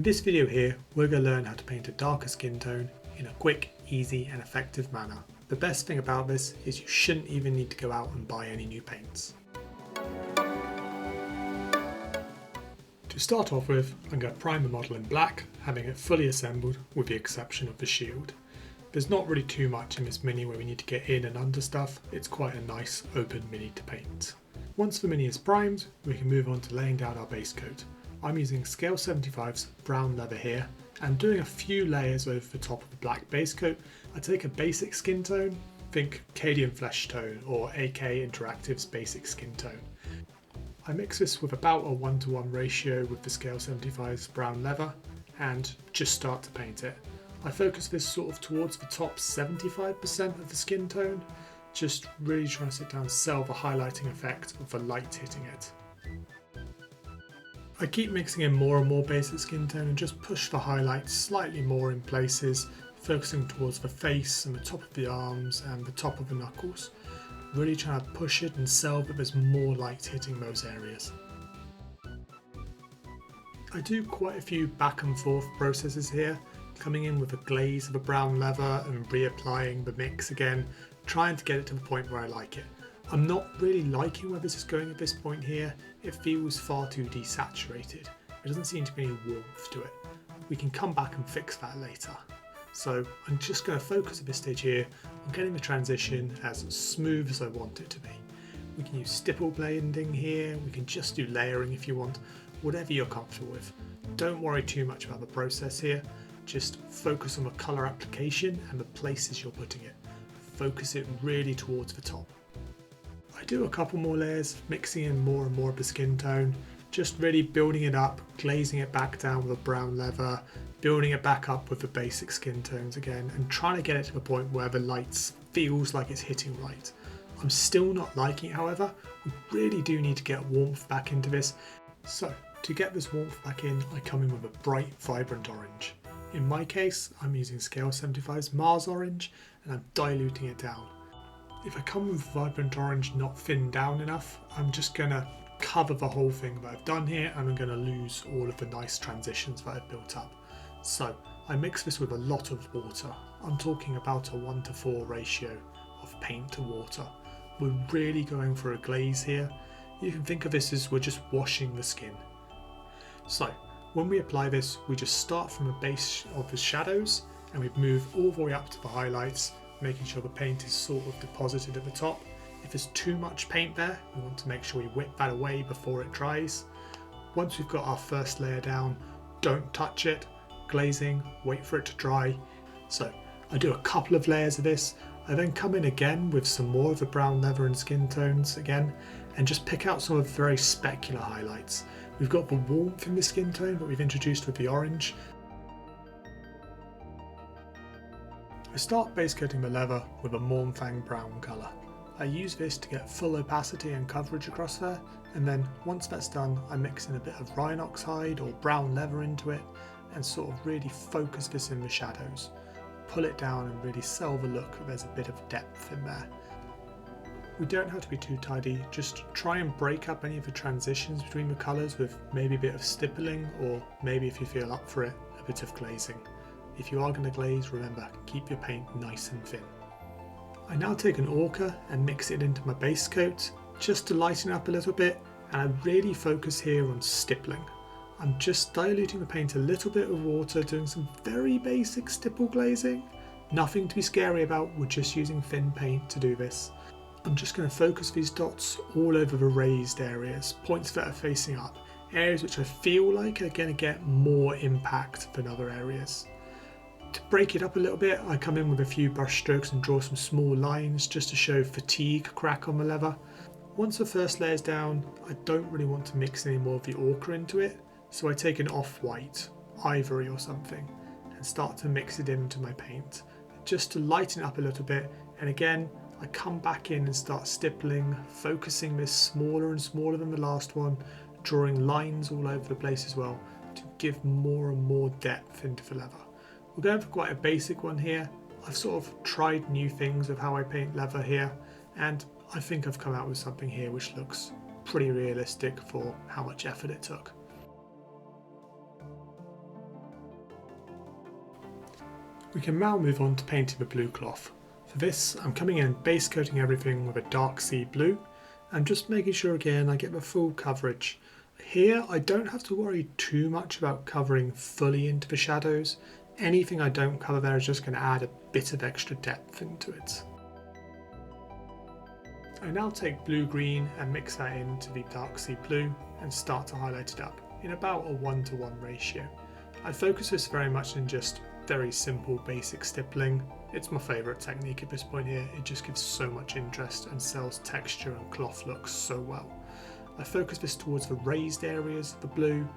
In this video here, we're going to learn how to paint a darker skin tone in a quick, easy and effective manner. The best thing about this is you shouldn't even need to go out and buy any new paints. To start off with, I'm going to prime the model in black, having it fully assembled with the exception of the shield. There's not really too much in this mini where we need to get in and under stuff. It's quite a nice open mini to paint. Once the mini is primed, we can move on to laying down our base coat. I'm using Scale 75's brown leather here and doing a few layers over the top of the black base coat. I take a basic skin tone, think Cadian Flesh tone or AK Interactive's basic skin tone. I mix this with about a 1:1 ratio with the Scale 75's brown leather and just start to paint it. I focus this sort of towards the top 75% of the skin tone, just really trying to sit down and sell the highlighting effect of the light hitting it. I keep mixing in more and more basic skin tone and just push the highlights slightly more in places, focusing towards the face and the top of the arms and the top of the knuckles. Really trying to push it and sell that there's more light hitting those areas. I do quite a few back and forth processes here, coming in with a glaze of a brown leather and reapplying the mix again, trying to get it to the point where I like it. I'm not really liking where this is going at this point here. It feels far too desaturated. There doesn't seem to be any warmth to it. We can come back and fix that later. So I'm just going to focus at this stage here on getting the transition as smooth as I want it to be. We can use stipple blending here, we can just do layering if you want, whatever you're comfortable with. Don't worry too much about the process here, just focus on the colour application and the places you're putting it. Focus it really towards the top. I do a couple more layers, mixing in more and more of the skin tone, just really building it up, glazing it back down with a brown leather, building it back up with the basic skin tones again, and trying to get it to the point where the lights feels like it's hitting right. I'm still not liking it, however. We really do need to get warmth back into this. So to get this warmth back in, I come in with a bright, vibrant orange. In my case, I'm using Scale 75's Mars orange, and I'm diluting it down. If I come with vibrant orange not thinned down enough, I'm just going to cover the whole thing that I've done here and I'm going to lose all of the nice transitions that I've built up. So I mix this with a lot of water. I'm talking about a 1:4 ratio of paint to water. We're really going for a glaze here. You can think of this as we're just washing the skin. So when we apply this, we just start from the base of the shadows and we move all the way up to the highlights, making sure the paint is sort of deposited at the top. If there's too much paint there, we want to make sure we whip that away before it dries. Once we've got our first layer down, don't touch it, glazing, wait for it to dry. So I do a couple of layers of this. I then come in again with some more of the brown leather and skin tones again, and just pick out some of the very specular highlights. We've got the warmth in the skin tone that we've introduced with the orange. I start base coating the leather with a Morunfang brown colour. I use this to get full opacity and coverage across there, and then once that's done I mix in a bit of Rhinox hide or brown leather into it and sort of really focus this in the shadows. Pull it down and really sell the look that there's a bit of depth in there. We don't have to be too tidy, just try and break up any of the transitions between the colours with maybe a bit of stippling, or maybe if you feel up for it, a bit of glazing. If you are going to glaze, remember, keep your paint nice and thin. I now take an orcha and mix it into my base coat, just to lighten up a little bit, and I really focus here on stippling. I'm just diluting the paint a little bit with water, doing some very basic stipple glazing. Nothing to be scary about, we're just using thin paint to do this. I'm just going to focus these dots all over the raised areas, points that are facing up, areas which I feel like are going to get more impact than other areas. To break it up a little bit, I come in with a few brush strokes and draw some small lines just to show fatigue crack on the leather. Once the first layer's down, I don't really want to mix any more of the ochre into it, so I take an off-white, ivory or something, and start to mix it into my paint, just to lighten up a little bit. And again, I come back in and start stippling, focusing this smaller and smaller than the last one, drawing lines all over the place as well, to give more and more depth into the leather. We're going for quite a basic one here. I've sort of tried new things of how I paint leather here, and I think I've come out with something here which looks pretty realistic for how much effort it took. We can now move on to painting the blue cloth. For this, I'm coming in base coating everything with a dark sea blue and just making sure again I get the full coverage. Here I don't have to worry too much about covering fully into the shadows. Anything I don't cover there is just going to add a bit of extra depth into it. I now take blue-green and mix that into the dark sea blue and start to highlight it up in about a 1:1 ratio. I focus this very much in just very simple basic stippling. It's my favourite technique at this point here. It just gives so much interest and sells texture and cloth looks so well. I focus this towards the raised areas of the blue,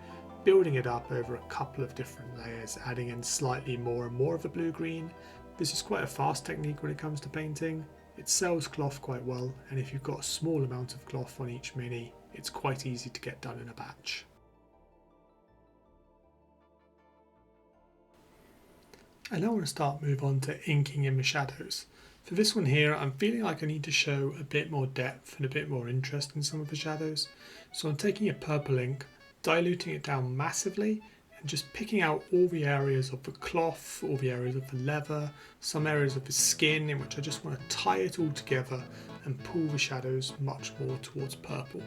building it up over a couple of different layers, adding in slightly more and more of the blue-green. This is quite a fast technique when it comes to painting. It sells cloth quite well, and if you've got a small amount of cloth on each mini, it's quite easy to get done in a batch. I now want to move on to inking in the shadows. For this one here, I'm feeling like I need to show a bit more depth and a bit more interest in some of the shadows. So I'm taking a purple ink, diluting it down massively, and just picking out all the areas of the cloth, all the areas of the leather, some areas of the skin in which I just want to tie it all together and pull the shadows much more towards purple.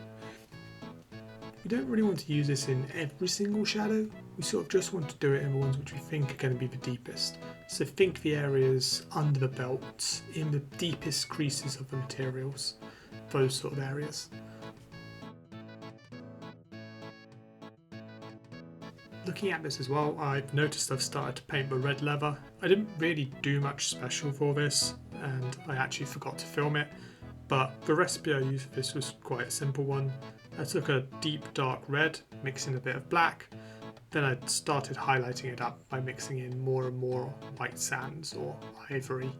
We don't really want to use this in every single shadow, we sort of just want to do it in the ones which we think are going to be the deepest. So think the areas under the belt, in the deepest creases of the materials, those sort of areas. Looking at this as well, I've noticed I've started to paint the red leather. I didn't really do much special for this, and I actually forgot to film it, but the recipe I used for this was quite a simple one. I took a deep dark red, mixing a bit of black, then I started highlighting it up by mixing in more and more white sands or ivory,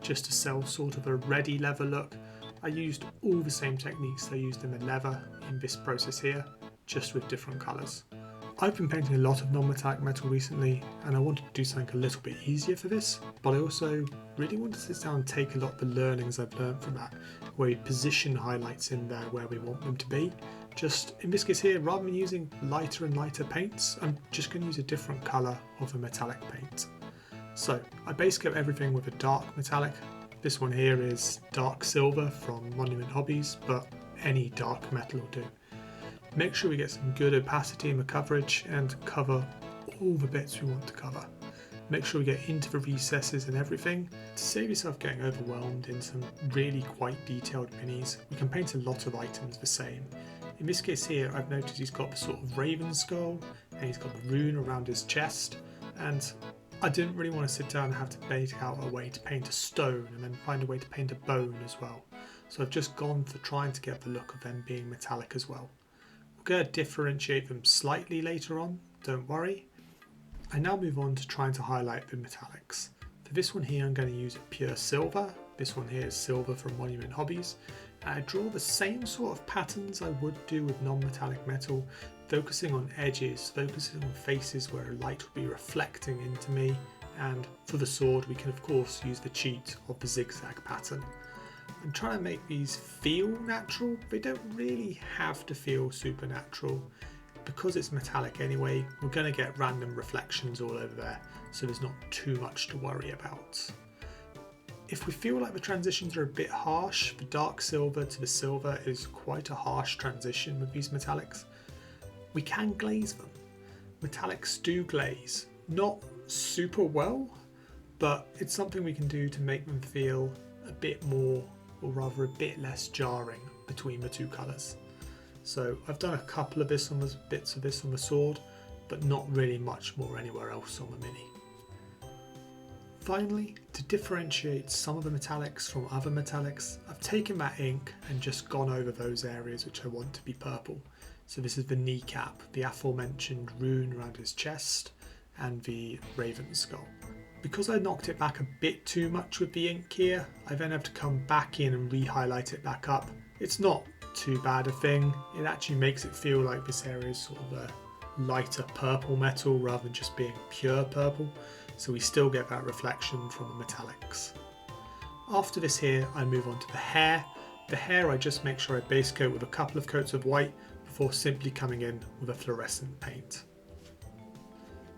just to sell sort of a reddy leather look. I used all the same techniques I used in the leather in this process here, just with different colours. I've been painting a lot of non-metallic metal recently, and I wanted to do something a little bit easier for this, but I also really want to sit down and take a lot of the learnings I've learned from that, where we position highlights in there where we want them to be. Just in this case here, rather than using lighter and lighter paints, I'm just going to use a different colour of a metallic paint. So I base coat everything with a dark metallic. This one here is dark silver from Monument Hobbies, but any dark metal will do. Make sure we get some good opacity in the coverage and cover all the bits we want to cover. Make sure we get into the recesses and everything. To save yourself getting overwhelmed in some really quite detailed minis, we can paint a lot of items the same. In this case here, I've noticed he's got the sort of raven skull and he's got the rune around his chest, and I didn't really want to sit down and have to bait out a way to paint a stone and then find a way to paint a bone as well. So I've just gone for trying to get the look of them being metallic as well. We're going to differentiate them slightly later on, don't worry. I now move on to trying to highlight the metallics. For this one here I'm going to use a pure silver. This one here is silver from Monument Hobbies. I draw the same sort of patterns I would do with non-metallic metal, focusing on edges, focusing on faces where light will be reflecting into me, and for the sword we can of course use the cheat of the zigzag pattern. I'm trying to make these feel natural. They don't really have to feel supernatural. Because it's metallic anyway, we're going to get random reflections all over there, so there's not too much to worry about. If we feel like the transitions are a bit harsh, the dark silver to the silver is quite a harsh transition with these metallics. We can glaze them. Metallics do glaze. Not super well, but it's something we can do to make them feel a bit more, or rather a bit less jarring between the two colours. So I've done a couple of bits of this on the sword, but not really much more anywhere else on the mini. Finally, to differentiate some of the metallics from other metallics, I've taken that ink and just gone over those areas which I want to be purple. So this is the kneecap, the aforementioned rune around his chest, and the raven skull. Because I knocked it back a bit too much with the ink here, I then have to come back in and re-highlight it back up. It's not too bad a thing. It actually makes it feel like this area is sort of a lighter purple metal rather than just being pure purple, so we still get that reflection from the metallics. After this here, I move on to the hair. The hair I just make sure I base coat with a couple of coats of white before simply coming in with a fluorescent paint.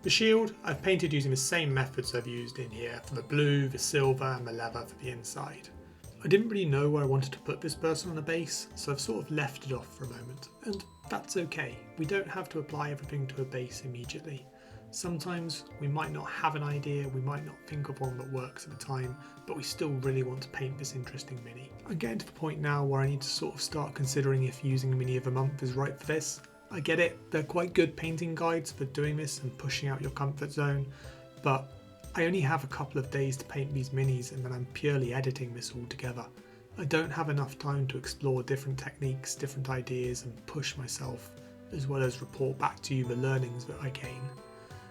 The shield I've painted using the same methods I've used in here for the blue, the silver and the leather for the inside. I didn't really know where I wanted to put this person on a base, so I've sort of left it off for a moment, and that's okay. We don't have to apply everything to a base immediately. Sometimes we might not have an idea, we might not think of one that works at the time, but we still really want to paint this interesting mini. I'm getting to the point now where I need to sort of start considering if using Mini of the Month is right for this. I get it, they're quite good painting guides for doing this and pushing out your comfort zone, but I only have a couple of days to paint these minis and then I'm purely editing this all together. I don't have enough time to explore different techniques, different ideas and push myself, as well as report back to you the learnings that I gain.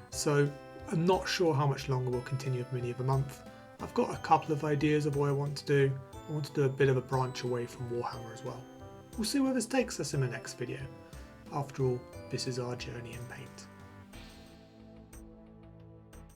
So I'm not sure how much longer we'll continue with Mini of the Month. I've got a couple of ideas of what I want to do. I want to do a bit of a branch away from Warhammer as well. We'll see where this takes us in the next video. After all, this is our journey in paint.